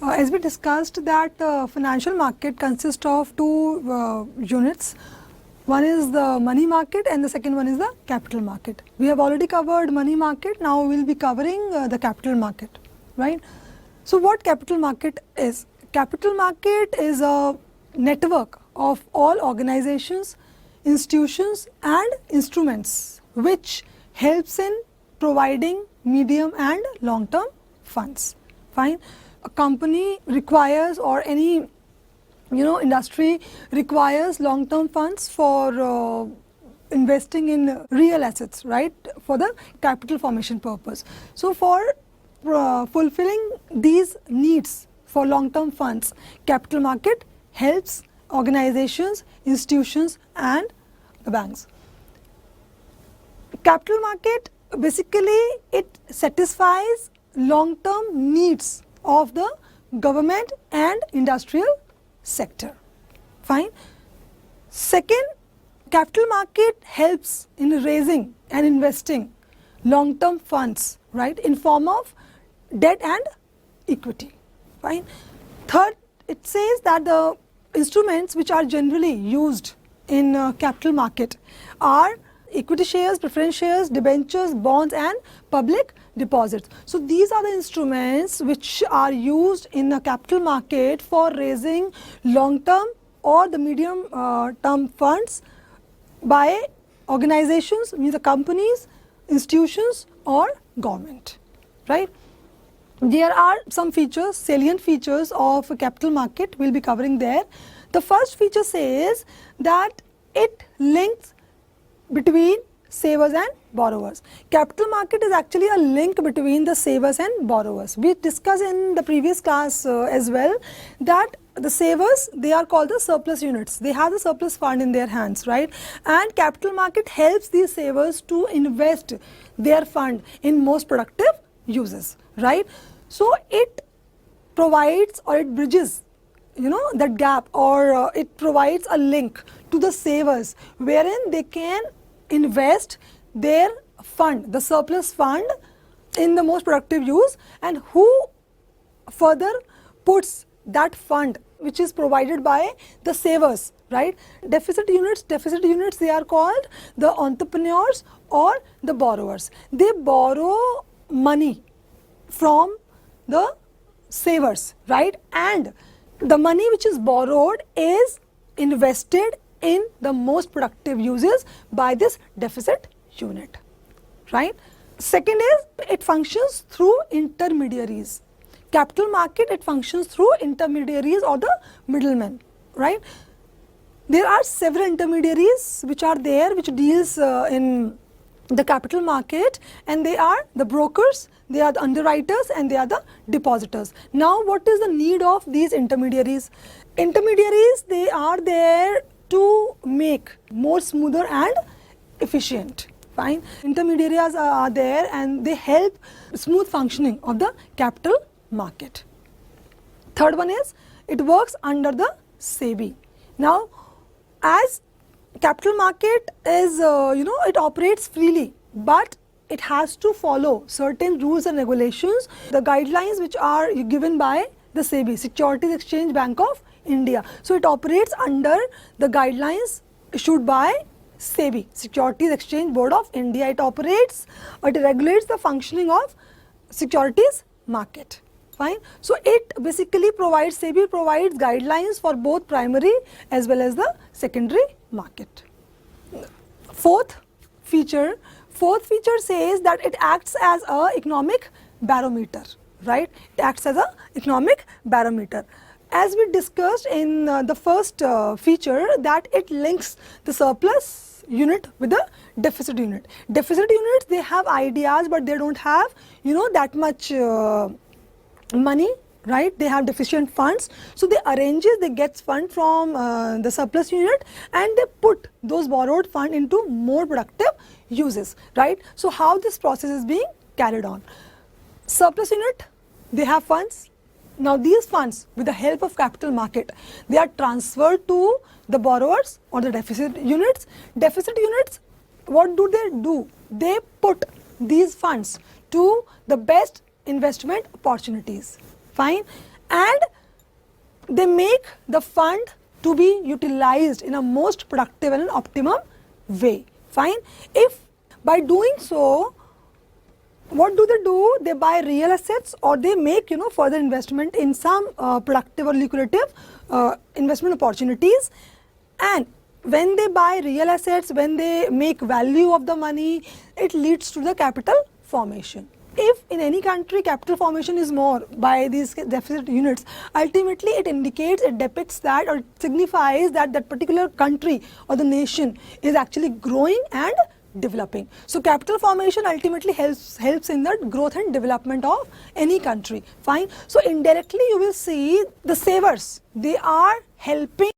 As we discussed that financial market consists of two units. One is the money market and the second one is the capital market. We have already covered money market, now we will be covering the capital market, right? So what capital market is? Capital market is a network of all organizations, institutions and instruments which helps in providing medium and long term funds. Fine. A company requires, or any industry requires long term funds for investing in real assets, right, for the capital formation purpose. So for fulfilling these needs for long term funds, capital market helps organizations, institutions and the banks. Capital market basically it satisfies long term needs of the government and industrial sector. Fine. Second, capital market helps in raising and investing long term funds, right, in form of debt and equity. Fine. Third, it says that the instruments which are generally used in capital market are equity shares, preference shares, debentures, bonds and public deposits. So these are the instruments which are used in the capital market for raising long term or the medium term funds by organizations, means the companies, institutions or government, right? There are some features, salient features of a capital market we will be covering there. The first feature says that it links between savers and borrowers. Capital market is actually a link between the savers and borrowers. We discussed in the previous class as well that the savers, they are called the surplus units. They have the surplus fund in their hands, right? And capital market helps these savers to invest their fund in most productive uses, right? So it provides or it bridges that gap, or it provides a link to the savers wherein they can invest their fund, the surplus fund, in the most productive use, and who further puts that fund which is provided by the savers, right? Deficit units, they are called the entrepreneurs or the borrowers. They borrow money from the savers, right? And the money which is borrowed is invested in the most productive uses by this deficit unit, right? Second is it functions through intermediaries. Capital market, it functions through intermediaries or the middlemen, right? There are several intermediaries which are there, which deals in the capital market, and they are the brokers, they are the underwriters and they are the depositors. Now what is the need of these intermediaries? Intermediaries, they are there to make more smoother and efficient. Fine. Intermediaries are there and they help smooth functioning of the capital market. Third one is it works under the SEBI. Now as capital market is it operates freely, but it has to follow certain rules and regulations, the guidelines which are given by the SEBI, Securities Exchange Bank of India. So it operates under the guidelines issued by SEBI, Securities Exchange Board of India. It operates, it regulates the functioning of securities market. Fine. So it basically provides, SEBI provides guidelines for both primary as well as the secondary market. Fourth feature says that it acts as a economic barometer, right? It acts as a economic barometer. As we discussed in the first feature, that it links the surplus unit with the deficit unit. Deficit units, they have ideas, but they don't have that much money, right? They have deficient funds, so they get fund from the surplus unit and they put those borrowed fund into more productive uses, right? So how this process is being carried on? Surplus unit, they have funds. Now these funds, with the help of capital market, they are transferred to the borrowers or the deficit units. Deficit units, what do? They put these funds to the best investment opportunities. Fine. and they make the fund to be utilized in a most productive and optimum way. Fine. If by doing so, what do? They buy real assets, or they make further investment in some productive or lucrative investment opportunities. And when they buy real assets, when they make value of the money, it leads to the capital formation. If in any country capital formation is more by these deficit units, ultimately it indicates, it depicts that, or it signifies that that particular country or the nation is actually growing and developing. So capital formation ultimately helps in the growth and development of any country. Fine. So indirectly you will see the savers, they are helping